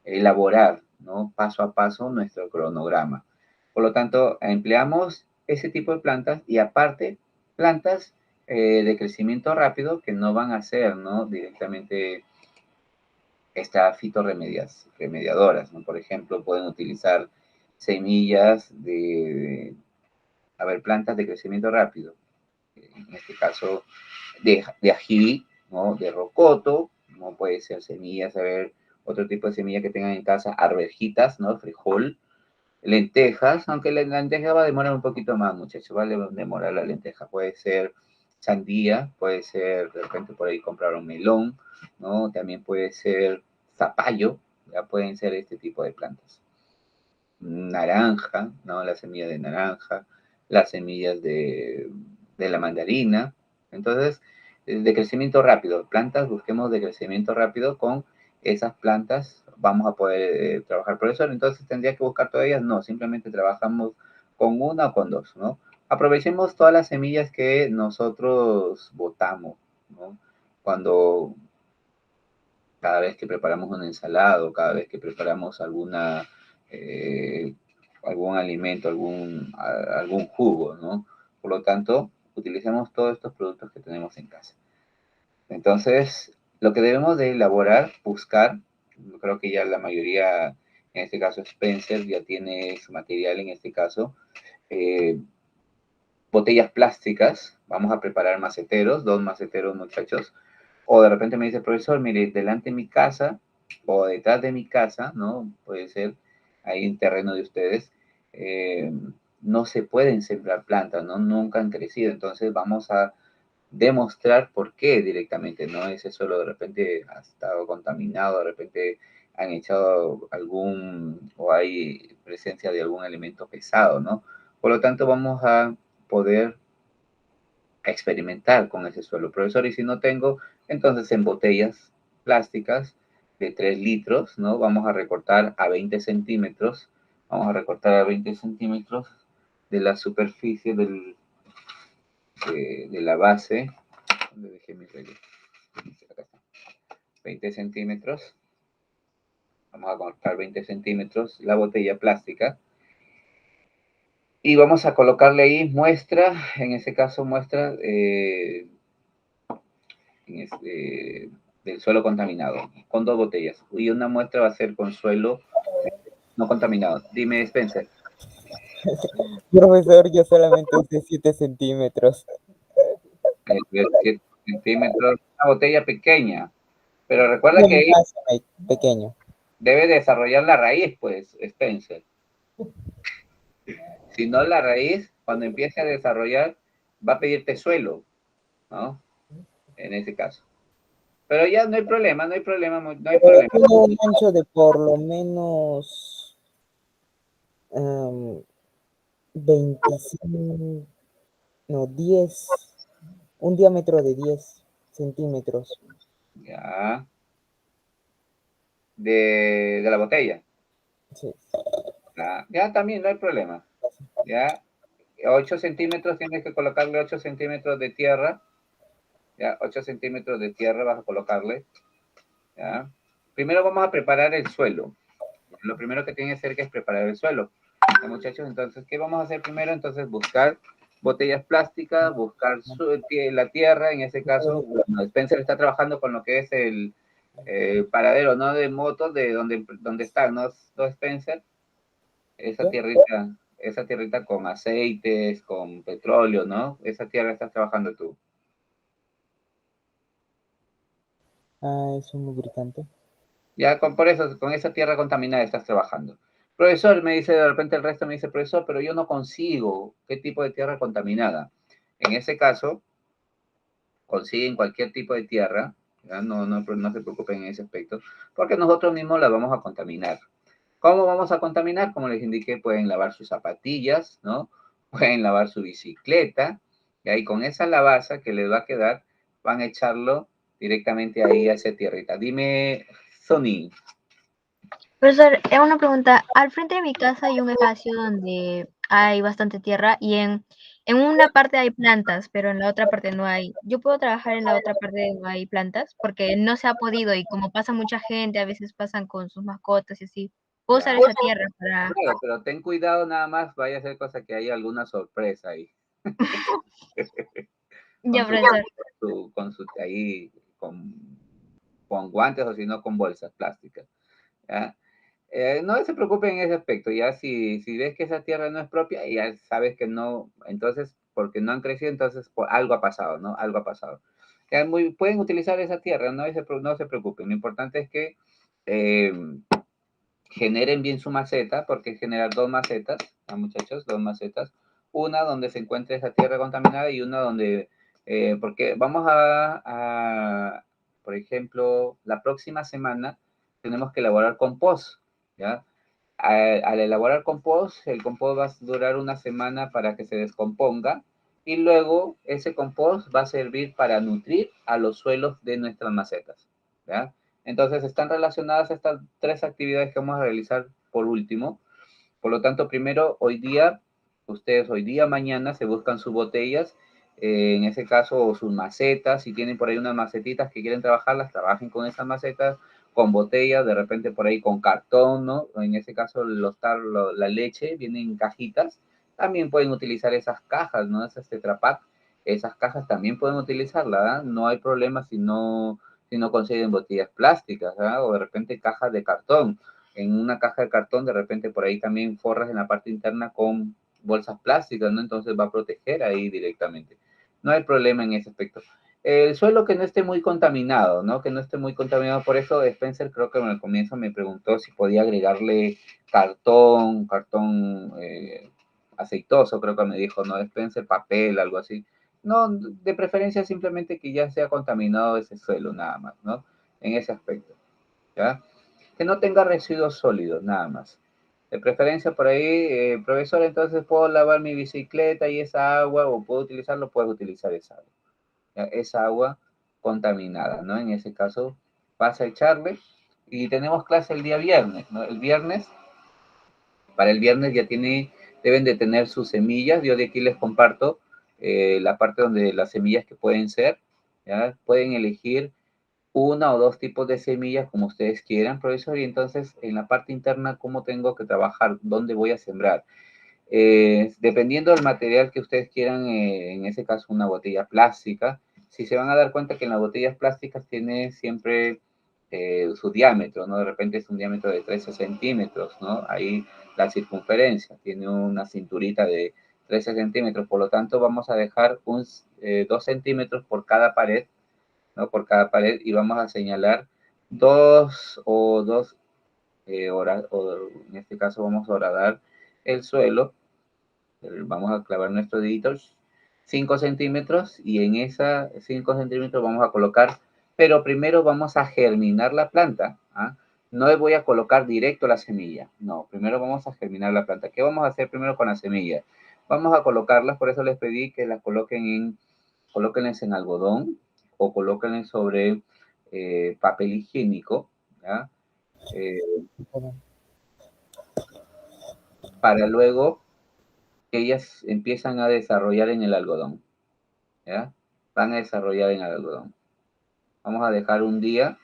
elaborar, ¿no? Paso a paso nuestro cronograma. Por lo tanto, empleamos ese tipo de plantas y aparte plantas de crecimiento rápido que no van a ser, ¿no? Directamente estas fitorremediadoras, ¿no? Por ejemplo, pueden utilizar semillas plantas de crecimiento rápido. En este caso, de ají, ¿no? De rocoto, ¿no? Puede ser semillas, otro tipo de semilla que tengan en casa, arvejitas, ¿no? Frijol, lentejas, aunque la lenteja va a demorar un poquito más, muchachos, va a demorar la lenteja. Puede ser sandía, puede ser de repente por ahí comprar un melón, ¿no? También puede ser zapallo, ya pueden ser este tipo de plantas. Naranja, ¿no? La semilla de naranja, las semillas de la mandarina. Entonces, de crecimiento rápido, plantas, busquemos de crecimiento rápido con esas plantas, vamos a poder trabajar. Por eso, entonces, tendría que buscar todas ellas. No, simplemente trabajamos con una o con dos, ¿no? Aprovechemos todas las semillas que nosotros botamos, ¿no? Cuando cada vez que preparamos una ensalada o cada vez que preparamos eh, algún alimento, algún jugo, ¿no? Por lo tanto, utilicemos todos estos productos que tenemos en casa. Entonces, lo que debemos de elaborar, buscar, yo creo que ya la mayoría, en este caso Spencer, ya tiene su material, en este caso, eh, botellas plásticas, vamos a preparar maceteros, 2 maceteros, muchachos, o de repente me dice, profesor, mire, delante de mi casa o detrás de mi casa, ¿no? Puede ser ahí en terreno de ustedes, no se pueden sembrar plantas, ¿no? Nunca han crecido. Entonces vamos a demostrar por qué directamente, ¿no? Ese suelo de repente ha estado contaminado, de repente han echado o hay presencia de algún elemento pesado, ¿no? Por lo tanto, vamos a poder experimentar con ese suelo, profesor, y si no tengo, entonces en botellas plásticas de 3 litros, ¿no? Vamos a recortar a 20 centímetros, vamos a recortar a 20 centímetros de la superficie de la base. ¿Dónde dejé mi regla? Acá está. 20 centímetros. Vamos a cortar 20 centímetros la botella plástica. Y vamos a colocarle ahí muestra, en ese caso muestra del suelo contaminado, con 2 botellas. Y una muestra va a ser con suelo no contaminado. Dime, Spencer. Profesor, yo solamente usé 7 centímetros. 7 centímetros, una botella pequeña. Pero recuerda No, que ahí más pequeño. debe desarrollar la raíz, pues, Spencer. Si no, la raíz, cuando empiece a desarrollar, va a pedirte suelo, ¿no? En ese caso. Pero ya no hay problema, no hay problema, no hay problema. Tiene un ancho de por lo menos 25, no, 10, un diámetro de 10 centímetros. Ya. De la botella. Sí. Ya también no hay problema. Ya. 8 centímetros, tienes que colocarle 8 centímetros de tierra. Ya, 8 centímetros de tierra vas a colocarle. Ya. Primero vamos a preparar el suelo. Lo primero que tiene que hacer es preparar el suelo. ¿Ya, muchachos? Entonces, ¿qué vamos a hacer primero? Entonces, buscar botellas plásticas, buscar la tierra, en ese caso, bueno, Spencer está trabajando con lo que es el paradero, ¿no? De motos, de donde está, ¿no? ¿No, Spencer? Esa tierrita con aceites, con petróleo, ¿no? Esa tierra estás trabajando tú. Ah, es un lubricante. Ya por eso, con esa tierra contaminada estás trabajando. Profesor, me dice, de repente el resto me dice, profesor, pero yo no consigo qué tipo de tierra contaminada. En ese caso, consiguen cualquier tipo de tierra, ¿ya? No se preocupen en ese aspecto, porque nosotros mismos la vamos a contaminar. ¿Cómo vamos a contaminar? Como les indiqué, pueden lavar sus zapatillas, ¿no? Pueden lavar su bicicleta, y ahí con esa lavaza que les va a quedar, van a echarlo directamente ahí a esa tierrita. Dime, Sony. Profesor, una pregunta. Al frente de mi casa hay un espacio donde hay bastante tierra y en una parte hay plantas, pero en la otra parte no hay. ¿Yo puedo trabajar en la otra parte donde no hay plantas? Porque no se ha podido y como pasa mucha gente, a veces pasan con sus mascotas y así. ¿Puedo usar esa tierra para...? Claro, pero ten cuidado nada más, vaya a ser cosa que haya alguna sorpresa ahí. Ya, profesor. Ahí, con guantes o si no con bolsas plásticas. ¿Ya? No se preocupen en ese aspecto, ya si ves que esa tierra no es propia, ya sabes que no, entonces, porque no han crecido, entonces algo ha pasado, ¿no? Algo ha pasado. Ya pueden utilizar esa tierra, no se preocupen, lo importante es que generen bien su maceta, porque generar 2 macetas, ¿no, muchachos? 2 macetas, una donde se encuentre esa tierra contaminada y una donde, porque vamos por ejemplo, la próxima semana tenemos que elaborar compost, ¿ya? Al elaborar compost, el compost va a durar una semana para que se descomponga y luego ese compost va a servir para nutrir a los suelos de nuestras macetas, ¿ya? Entonces están relacionadas estas 3 actividades que vamos a realizar por último. Por lo tanto, primero, ustedes hoy día, mañana, se buscan sus botellas, en ese caso, o sus macetas, si tienen por ahí unas macetitas que quieren trabajarlas, trabajen con esas macetas, con botellas, de repente por ahí con cartón, ¿no? En ese caso, la leche viene en cajitas, también pueden utilizar esas cajas, ¿no? Esas Tetra Pak, esas cajas también pueden utilizarlas, ¿eh? No hay problema si no consiguen botellas plásticas, ¿eh? O de repente cajas de cartón. En una caja de cartón, de repente por ahí también forras en la parte interna con bolsas plásticas, ¿no? Entonces va a proteger ahí directamente. No hay problema en ese aspecto. El suelo que no esté muy contaminado, ¿no? Que no esté muy contaminado. Por eso Spencer creo que al comienzo me preguntó si podía agregarle cartón aceitoso, creo que me dijo, ¿no? Spencer, papel, algo así. No, de preferencia simplemente que ya sea contaminado ese suelo, nada más, ¿no? En ese aspecto, ¿ya? Que no tenga residuos sólidos, nada más. De preferencia por ahí, profesor, entonces puedo lavar mi bicicleta y esa agua, o puedo utilizarlo, puedes utilizar esa agua. ¿Ya? Esa agua contaminada, ¿no? En ese caso, vas a echarle, y tenemos clase el día viernes, ¿no? El viernes, para el viernes ya deben de tener sus semillas. Yo de aquí les comparto la parte donde las semillas que pueden ser, ¿ya? Pueden elegir una o dos tipos de semillas como ustedes quieran, profesor, y entonces en la parte interna, ¿cómo tengo que trabajar? ¿Dónde voy a sembrar? Dependiendo del material que ustedes quieran, en ese caso una botella plástica, si se van a dar cuenta que en las botellas plásticas tiene siempre su diámetro, ¿no? De repente es un diámetro de 13 centímetros, ¿no? Ahí la circunferencia tiene una cinturita de 13 centímetros, por lo tanto vamos a dejar 2 centímetros por cada pared, ¿no? Por cada pared, y vamos a señalar dos horas, o en este caso vamos a horadar el suelo. Vamos a clavar nuestro dedito 5 centímetros, y en esa 5 centímetros vamos a colocar, pero primero vamos a germinar la planta, ¿ah? No voy a colocar directo la semilla, no, primero vamos a germinar la planta. ¿Qué vamos a hacer primero con la semilla? Vamos a colocarlas, por eso les pedí que las colóquenlas en algodón, o colóquenlas sobre papel higiénico, ¿ya? Eh, para luego que ellas empiezan a desarrollar en el algodón, ¿ya? Van a desarrollar en el algodón. Vamos a dejar un día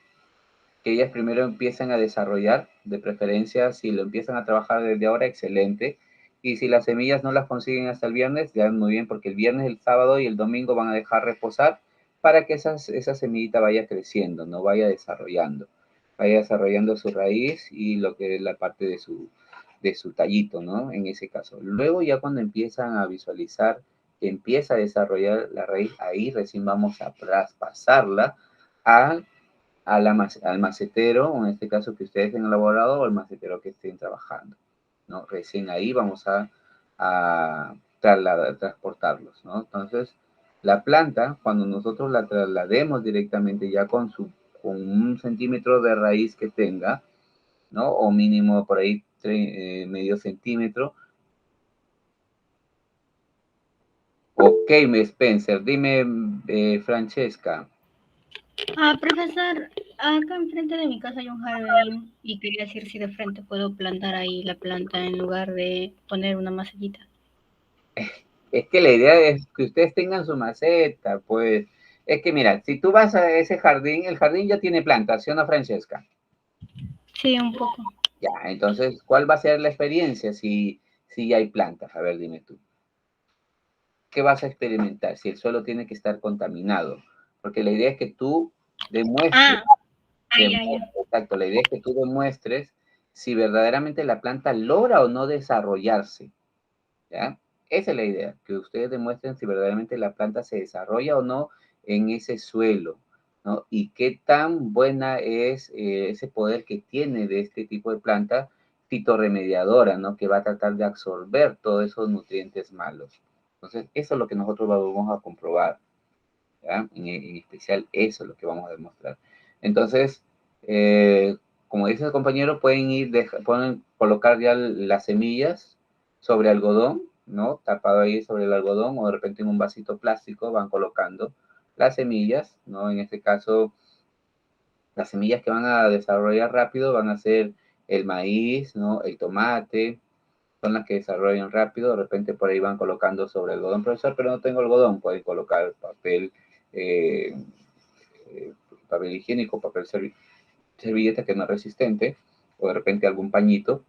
que ellas primero empiecen a desarrollar, de preferencia si lo empiezan a trabajar desde ahora, excelente. Y si las semillas no las consiguen hasta el viernes, ya muy bien, porque el viernes, el sábado y el domingo van a dejar reposar para que esa semillita vaya creciendo, no vaya desarrollando su raíz y lo que es la parte de su tallito, ¿no? En ese caso. Luego ya cuando empiezan a visualizar que empieza a desarrollar la raíz, ahí recién vamos a traspasarla a al macetero, o en este caso que ustedes han elaborado, o el macetero que estén trabajando, ¿no? Recién ahí vamos a transportarlos, ¿no? Entonces, la planta, cuando nosotros la traslademos directamente ya con un centímetro de raíz que tenga, ¿no? O mínimo por ahí medio centímetro. Ok, Spencer, dime, Francesca. Profesor, acá enfrente de mi casa hay un jardín y quería decir si de frente puedo plantar ahí la planta en lugar de poner una macetita. Es que la idea es que ustedes tengan su maceta, pues. Es que mira, si tú vas a ese jardín, el jardín ya tiene plantas, ¿sí o no, Francesca? Sí, un poco. Ya, entonces, ¿cuál va a ser la experiencia si ya hay plantas? A ver, dime tú. ¿Qué vas a experimentar si el suelo tiene que estar contaminado? Porque la idea es que tú demuestres, Ya. exacto, la idea es que tú demuestres si verdaderamente la planta logra o no desarrollarse, ¿ya? Esa es la idea, que ustedes demuestren si verdaderamente la planta se desarrolla o no en ese suelo, ¿no? Y qué tan buena es ese poder que tiene de este tipo de planta fitorremediadora, ¿no? Que va a tratar de absorber todos esos nutrientes malos. Entonces, eso es lo que nosotros vamos a comprobar, ¿ya? En especial, eso es lo que vamos a demostrar. Entonces, como dice el compañero, pueden colocar ya las semillas sobre algodón, ¿no? Tapado ahí sobre el algodón, o de repente en un vasito plástico van colocando las semillas, ¿no? En este caso, las semillas que van a desarrollar rápido van a ser el maíz, ¿no? El tomate, son las que desarrollan rápido. De repente por ahí van colocando sobre algodón, profesor, pero no tengo algodón, pueden colocar eh, papel higiénico, servilleta que no es resistente, o de repente algún pañito,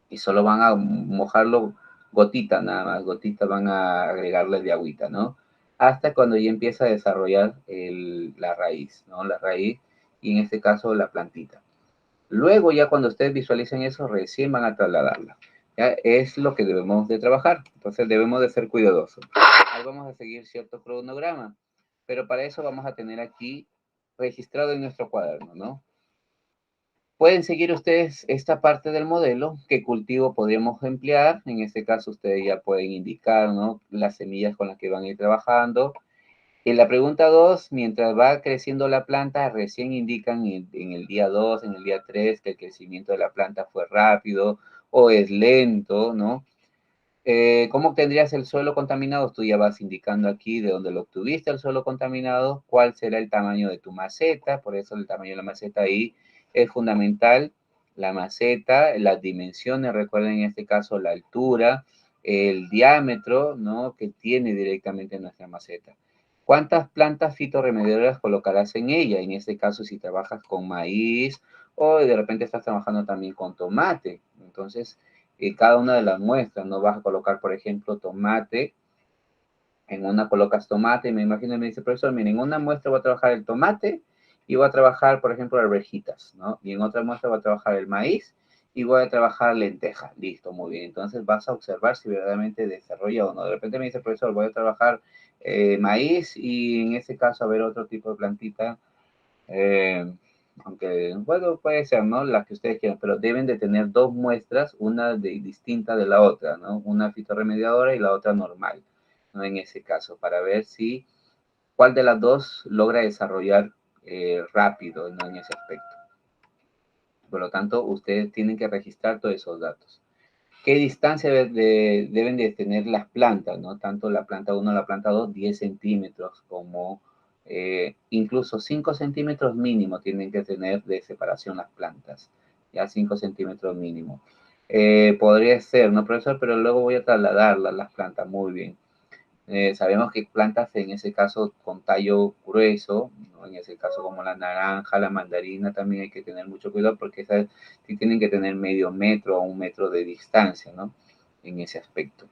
y solo van a mojarlo gotita, nada más, gotita van a agregarle de agüita, ¿no? Hasta cuando ya empieza a desarrollar la raíz, ¿no? La raíz, y en este caso la plantita. Luego ya cuando ustedes visualicen eso, recién van a trasladarla. ¿Ya? Es lo que debemos de trabajar, entonces debemos de ser cuidadosos. Ahí vamos a seguir cierto cronograma, pero para eso vamos a tener aquí registrado en nuestro cuaderno, ¿no? Pueden seguir ustedes esta parte del modelo, qué cultivo podríamos emplear. En este caso, ustedes ya pueden indicar, ¿no?, las semillas con las que van a ir trabajando. En la pregunta 2, mientras va creciendo la planta, recién indican en el día 2, en el día 3, que el crecimiento de la planta fue rápido o es lento, ¿no? ¿Cómo obtendrías el suelo contaminado? Tú ya vas indicando aquí de dónde lo obtuviste el suelo contaminado, cuál será el tamaño de tu maceta, por eso el tamaño de la maceta ahí es fundamental. La maceta, las dimensiones, recuerden en este caso la altura, el diámetro, ¿no?, que tiene directamente nuestra maceta. ¿Cuántas plantas fitorremediadoras colocarás en ella? En este caso, si trabajas con maíz o de repente estás trabajando también con tomate. Entonces, cada una de las muestras, no vas a colocar, por ejemplo, tomate. En una colocas tomate, me imagino, me dice, profesor, miren, en una muestra voy a trabajar el tomate y voy a trabajar, por ejemplo, arvejitas, ¿no? Y en otra muestra voy a trabajar el maíz y voy a trabajar lentejas. Listo, muy bien. Entonces vas a observar si verdaderamente desarrolla o no. De repente me dice, profesor, voy a trabajar maíz y en ese caso a ver otro tipo de plantita. Aunque, bueno, puede ser, ¿no?, las que ustedes quieran, pero deben de tener dos muestras, una distinta de la otra, ¿no? Una fitorremediadora y la otra normal, ¿no? En ese caso, para ver si cuál de las dos logra desarrollar rápido, ¿no?, en ese aspecto. Por lo tanto, ustedes tienen que registrar todos esos datos. ¿Qué distancia deben de tener las plantas, ¿no? Tanto la planta 1, la planta 2, 10 centímetros, como incluso 5 centímetros mínimo tienen que tener de separación las plantas. Ya 5 centímetros mínimo. Podría ser, ¿no, profesor? Pero luego voy a trasladarlas las plantas. Muy bien. Sabemos que plantas en ese caso con tallo grueso, ¿no?, en ese caso como la naranja, la mandarina, también hay que tener mucho cuidado porque esas sí tienen que tener medio metro a 1 metro de distancia, ¿no?, en ese aspecto.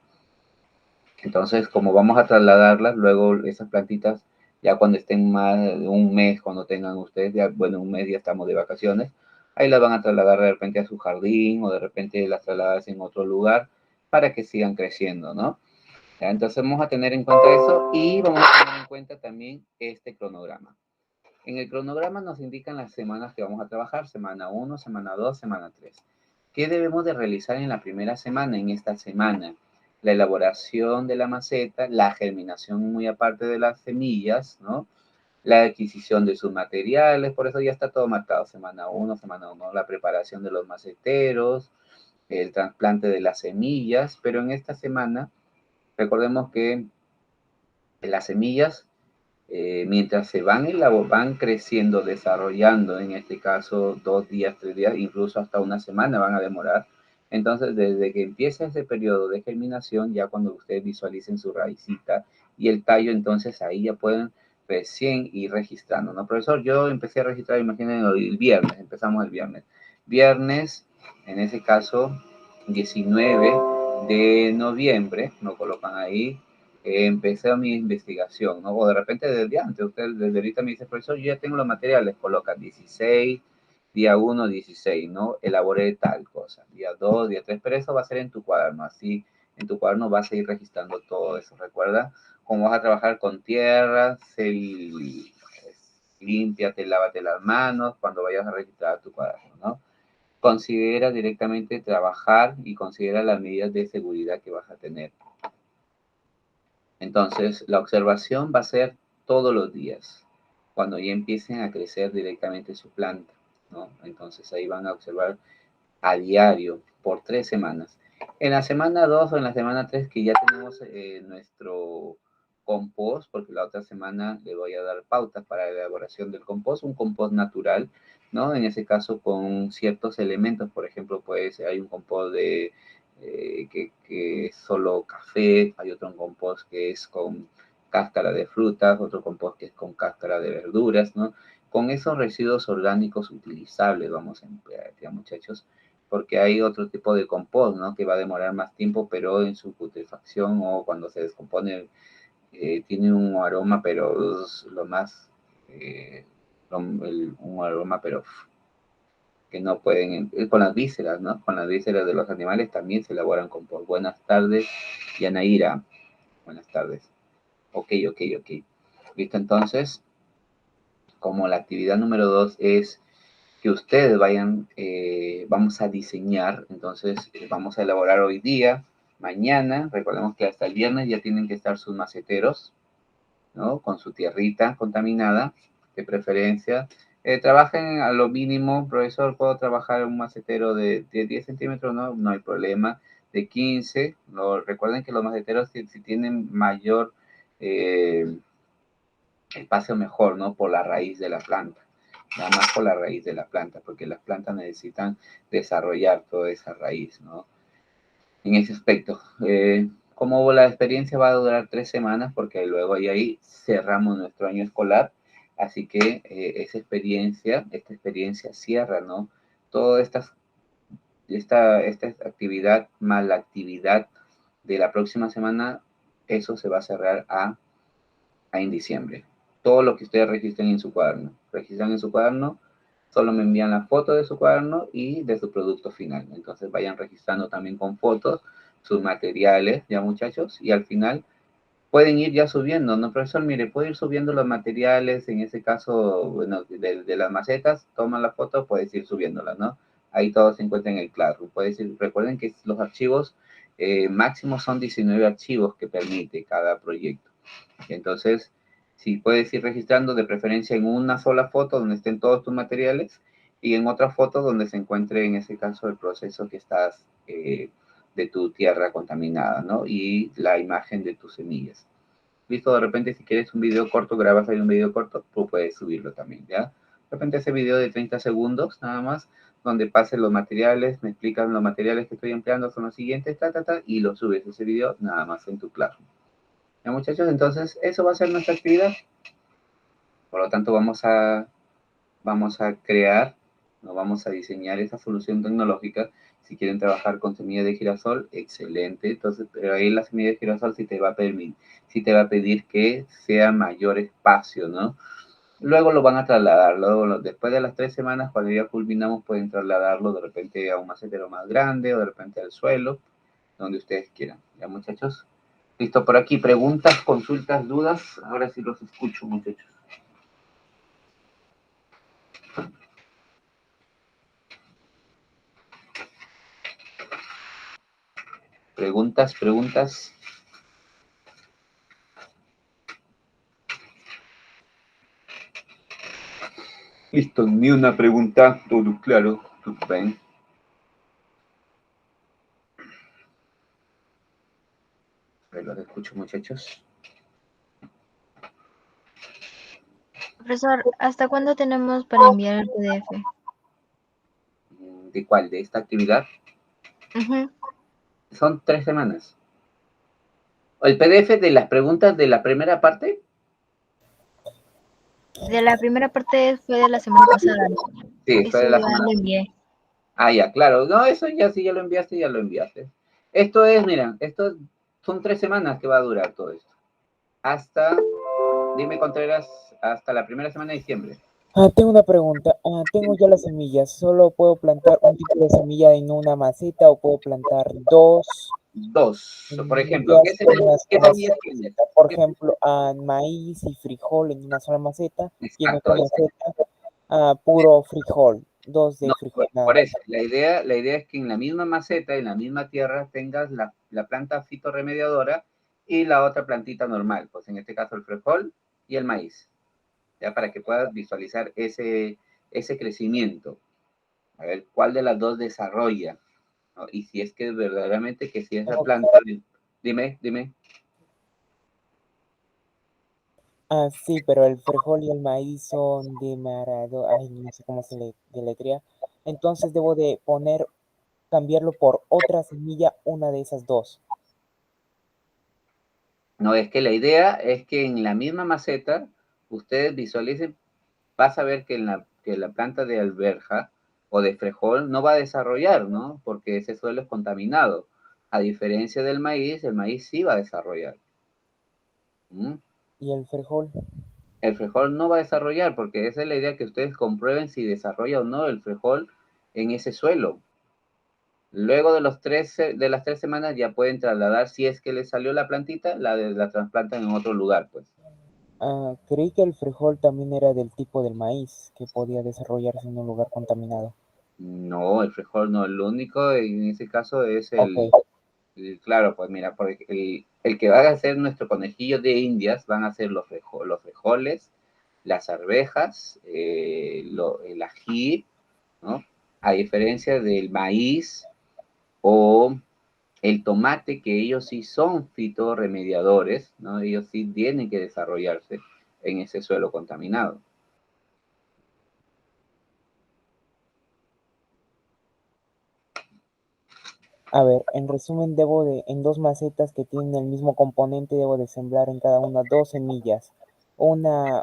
Entonces, como vamos a trasladarlas, luego esas plantitas, ya cuando estén más de un mes, cuando tengan ustedes, ya, bueno, un mes ya estamos de vacaciones, ahí las van a trasladar de repente a su jardín o de repente las trasladas en otro lugar para que sigan creciendo, ¿no? ¿Ya? Entonces vamos a tener en cuenta eso y vamos a tener en cuenta también este cronograma. En el cronograma nos indican las semanas que vamos a trabajar, semana 1, semana 2, semana 3. ¿Qué debemos de realizar en la primera semana, en esta semana? La elaboración de la maceta, la germinación muy aparte de las semillas, ¿no?, la adquisición de sus materiales, por eso ya está todo marcado, semana 1, la preparación de los maceteros, el trasplante de las semillas, pero en esta semana recordemos que las semillas, mientras se van creciendo, desarrollando, en este caso 2 días, 3 días, incluso hasta una semana van a demorar. Entonces, desde que empieza ese periodo de germinación, ya cuando ustedes visualicen su raicita y el tallo, entonces ahí ya pueden recién ir registrando, ¿no, profesor? Yo empecé a registrar, imaginen, el viernes, empezamos el viernes. Viernes, en ese caso, 19 de noviembre, lo colocan ahí, empecé mi investigación, ¿no? O de repente desde antes, usted desde ahorita me dice, profesor, yo ya tengo los materiales, coloca 16, día 1, 16, ¿no? Elaboré tal cosa, día 2, día 3, pero eso va a ser en tu cuaderno, así en tu cuaderno vas a ir registrando todo eso, recuerda, cómo vas a trabajar con tierra, límpiate, lávate las manos cuando vayas a registrar tu cuaderno, ¿no? Considera directamente trabajar y considera las medidas de seguridad que vas a tener. Entonces, la observación va a ser todos los días, cuando ya empiecen a crecer directamente su planta, ¿no? Entonces, ahí van a observar a diario por 3 semanas. En la semana 2 o en la semana 3 que ya tenemos nuestro compost, porque la otra semana le voy a dar pautas para la elaboración del compost, un compost natural, ¿no? En ese caso con ciertos elementos, por ejemplo, pues hay un compost que es solo café, hay otro compost que es con cáscara de frutas, otro compost que es con cáscara de verduras, ¿no? Con esos residuos orgánicos utilizables vamos a emplear, ya, muchachos, porque hay otro tipo de compost, ¿no?, que va a demorar más tiempo, pero en su putrefacción o cuando se descompone tiene un aroma, pero es lo más, un aroma, pero que no pueden, con las vísceras, ¿no? Con las vísceras de los animales también se elaboran compost. Buenas tardes, Yanaira. Buenas tardes. Ok. Listo, entonces, como la actividad número 2 es que ustedes vayan, vamos a diseñar. Entonces, vamos a elaborar hoy día, mañana. Recordemos que hasta el viernes ya tienen que estar sus maceteros, ¿no? Con su tierrita contaminada, de preferencia. Trabajen a lo mínimo, profesor, puedo trabajar un macetero de 10 centímetros, no hay problema, de 15. Recuerden que los maceteros si tienen mayor espacio mejor, ¿no? Por la raíz de la planta, nada más por la raíz de la planta, porque las plantas necesitan desarrollar toda esa raíz, ¿no? En ese aspecto. Como la experiencia va a durar 3 semanas, porque luego ahí cerramos nuestro año escolar, así que esta experiencia cierra, ¿no? Toda esta actividad más la actividad de la próxima semana, eso se va a cerrar en diciembre. Todo lo que ustedes registren en su cuaderno. Registran en su cuaderno, solo me envían la foto de su cuaderno y de su producto final. Entonces vayan registrando también con fotos sus materiales, ya muchachos, y al final pueden ir ya subiendo, ¿no, profesor? Mire, puede ir subiendo los materiales, en ese caso, bueno, de las macetas, toma la foto, puedes ir subiéndolas, ¿no? Ahí todo se encuentra en el Classroom. Puedes ir, recuerden que los archivos máximos son 19 archivos que permite cada proyecto. Entonces, si puedes ir registrando de preferencia en una sola foto donde estén todos tus materiales y en otra foto donde se encuentre en ese caso el proceso que estás de tu tierra contaminada, ¿no? Y la imagen de tus semillas. Listo, de repente si quieres un video corto, grabas ahí un video corto, tú puedes subirlo también, ¿ya? De repente ese video de 30 segundos nada más, donde pasen los materiales, me explican los materiales que estoy empleando son los siguientes, y lo subes ese video nada más en tu Classroom. ¿Ya, muchachos? Entonces, eso va a ser nuestra actividad. Por lo tanto, vamos a crear, no vamos a diseñar esa solución tecnológica. Si quieren trabajar con semilla de girasol, excelente. Entonces, pero ahí la semilla de girasol sí te va a pedir que sea mayor espacio, ¿no? Luego lo van a trasladar. Luego, después de las 3 semanas, cuando ya culminamos, pueden trasladarlo de repente a un macetero más grande o de repente al suelo, donde ustedes quieran. ¿Ya, muchachos? Listo, por aquí, preguntas, consultas, dudas. Ahora sí los escucho, muchachos. Preguntas. Listo, ni una pregunta, todo claro, todo bien. Los escucho, muchachos. Profesor, ¿hasta cuándo tenemos para enviar el PDF? ¿De cuál? ¿De esta actividad? Ujú. Son 3 semanas. ¿El PDF de las preguntas de la primera parte? De la primera parte fue de la semana pasada, ¿no? Sí, fue Eso de la ya semana. lo envié. Ah, ya, claro. No, eso ya, si ya lo enviaste, ya lo enviaste. Esto es, miren, esto son 3 semanas que va a durar todo esto. Hasta, dime Contreras, hasta la primera semana de diciembre. Tengo una pregunta. Tengo ya las semillas. ¿Solo puedo plantar un tipo de semilla en una maceta o puedo plantar dos? 2. Por ejemplo, Semillas en una ¿qué sola semillas tienes? maceta? Por ejemplo, maíz y frijol en una sola maceta y en Exacto, otra maceta puro frijol. Dos de No, frijol nada por más. eso, la idea es que en la misma maceta, en la misma tierra, tengas la planta fitorremediadora y la otra plantita normal, pues en este caso el frijol y el maíz, ya para que puedas visualizar ese crecimiento, a ver cuál de las dos desarrolla, ¿no? Y si es que verdaderamente que si esa planta, dime. Sí, pero el frijol y el maíz son de Marado. Ay, no sé cómo se le deletrea. Entonces debo de cambiarlo por otra semilla, una de esas dos. No, es que la idea es que en la misma maceta ustedes visualicen, vas a ver que la planta de alberja o de frijol no va a desarrollar, ¿no? Porque ese suelo es contaminado. A diferencia del maíz, el maíz sí va a desarrollar. ¿Mm? ¿Y el frijol? El frijol no va a desarrollar porque esa es la idea, que ustedes comprueben si desarrolla o no el frijol en ese suelo. Luego de las 3 semanas ya pueden trasladar, si es que les salió la plantita, la trasplantan en otro lugar, pues. Creí que el frijol también era del tipo del maíz, que podía desarrollarse en un lugar contaminado. No, el frijol no, el único en ese caso es Ok, claro, pues mira, porque el que va a hacer nuestro conejillo de Indias van a ser los frijoles, las arvejas, el ají, ¿no? A diferencia del maíz o el tomate, que ellos sí son fitorremediadores, ¿no? Ellos sí tienen que desarrollarse en ese suelo contaminado. a ver, en resumen, en dos macetas que tienen el mismo componente, debo de sembrar en cada una dos semillas. Una,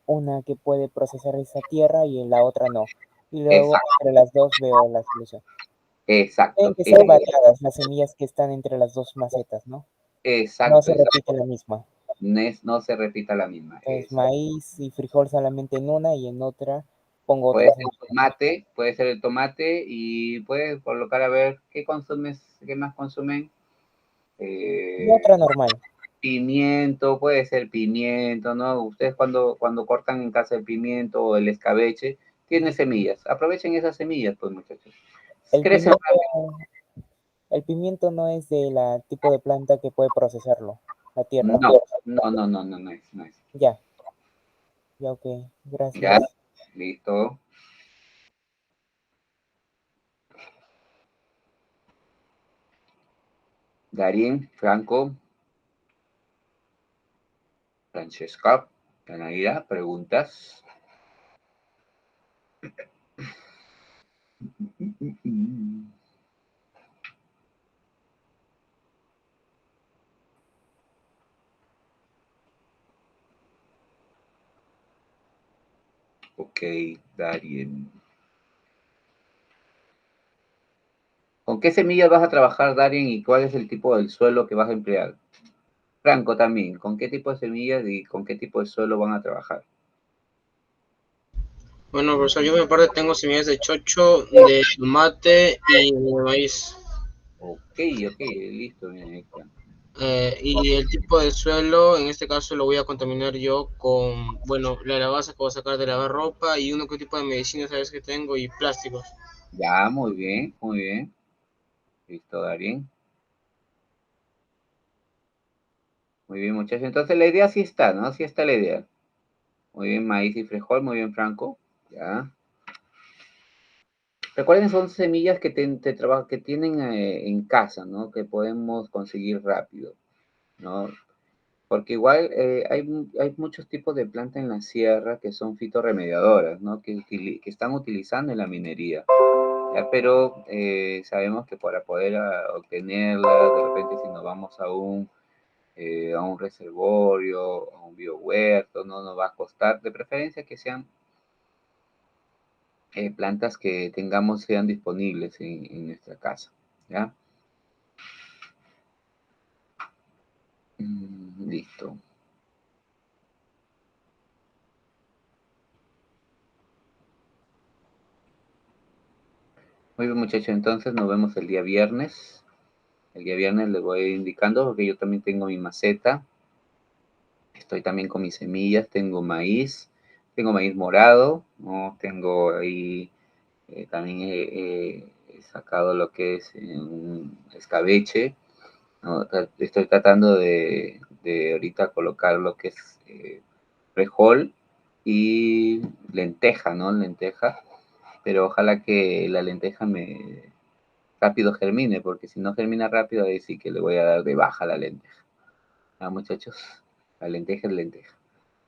una que puede procesar esa tierra y en la otra no. Y luego Exacto, entre las dos veo la solución. Tienen exacto, que ser variadas las semillas que están entre las dos macetas, ¿no? No exacto, se repite exacto. la misma. No se repita la misma. Entonces, maíz y frijol solamente en una y en otra pongo Puede otra ser semilla. tomate, puede ser el tomate y puedes colocar a ver qué consumes, qué más consumen. Y otra normal. Pimiento, puede ser pimiento, ¿no? Ustedes cuando cortan en casa el pimiento o el escabeche, tiene semillas. Aprovechen esas semillas, pues muchachos. El Crecen pimiento, rápido. el pimiento no es de la tipo de planta que puede procesarlo, la tierra. No, no es, no es. Ya, ya, ok. Ya, Gracias. listo. Darien, Franco, Francesca, Canaira, preguntas. Ok, Darien. ¿Con qué semillas vas a trabajar, Darien, y cuál es el tipo del suelo que vas a emplear? Franco también, ¿con qué tipo de semillas y con qué tipo de suelo van a trabajar? Bueno, profesor, yo en mi parte tengo semillas de chocho, de tomate y de maíz. Ok, ok, listo, bien, ahí está. Y el tipo de suelo, en este caso lo voy a contaminar yo con, bueno, la base que voy a sacar de lavar ropa y uno que tipo de medicinas, sabes que tengo y plásticos. Ya, muy bien, muy bien. Listo, Darien. Muy bien, muchachos. Entonces la idea sí está, ¿no? Sí está la idea. Muy bien, maíz y frijol, muy bien, Franco. Ya. Recuerden, son semillas que tienen en casa, ¿no? Que podemos conseguir rápido, ¿no? Porque igual hay muchos tipos de plantas en la sierra que son fitorremediadoras, ¿no? Que están utilizando en la minería. ¿Ya? Pero sabemos que para poder obtenerlas, de repente si nos vamos a un reservorio, a un biohuerto, no nos va a costar, de preferencia que sean plantas que sean disponibles en nuestra casa, ¿ya? Listo. Muy bien, muchachos, entonces nos vemos el día viernes. El día viernes les voy indicando porque yo también tengo mi maceta. Estoy también con mis semillas, tengo maíz morado, ¿no? Tengo ahí, también he sacado lo que es un escabeche, ¿no? Estoy tratando de ahorita colocar lo que es frijol y lenteja, ¿no? Lenteja, pero ojalá que la lenteja me rápido germine, porque si no germina rápido, ahí sí que le voy a dar de baja la lenteja. Ah, muchachos, la lenteja es lenteja.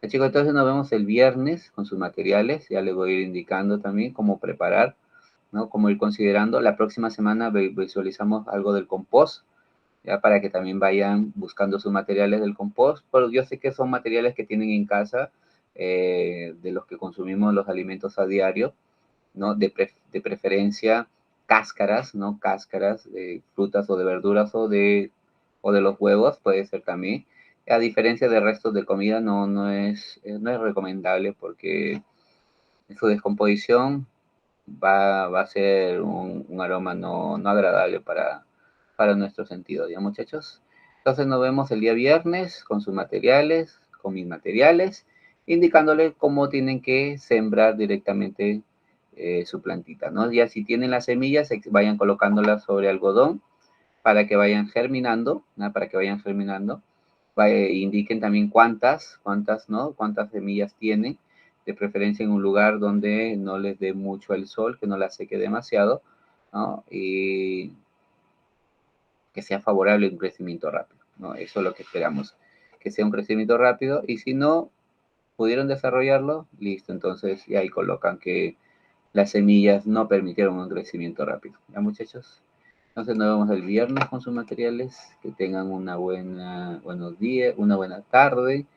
Ya, chicos, entonces nos vemos el viernes con sus materiales. Ya les voy a ir indicando también cómo preparar, ¿no? Cómo ir considerando. La próxima semana visualizamos algo del compost, ya para que también vayan buscando sus materiales del compost. Pero yo sé que son materiales que tienen en casa, de los que consumimos los alimentos a diario, ¿no? De preferencia cáscaras, ¿no? Cáscaras de frutas o de verduras o de los huevos, puede ser también. A diferencia de restos de comida, no es recomendable porque su descomposición va a ser un aroma no agradable para nuestro sentido, ¿ya muchachos? Entonces nos vemos el día viernes con sus materiales, con mis materiales, indicándoles cómo tienen que sembrar directamente su plantita, ¿no? Ya si tienen las semillas, vayan colocándolas sobre algodón para que vayan germinando, ¿no? Para que vayan germinando. Indiquen también cuántas, ¿no? Cuántas semillas tienen, de preferencia en un lugar donde no les dé mucho el sol, que no las seque demasiado, ¿no? Y que sea favorable a un crecimiento rápido, ¿no? Eso es lo que esperamos, que sea un crecimiento rápido, y si no pudieron desarrollarlo, listo, entonces ya ahí colocan que las semillas no permitieron un crecimiento rápido. ¿Ya, muchachos? Entonces nos vemos el viernes con sus materiales. Que tengan buenos días, una buena tarde.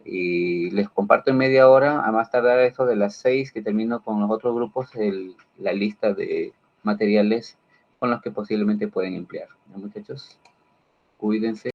Y les comparto en media hora, a más tardar eso de las 6, que termino con los otros grupos, la lista de materiales con los que posiblemente pueden emplear. ¿Ya, muchachos? Cuídense.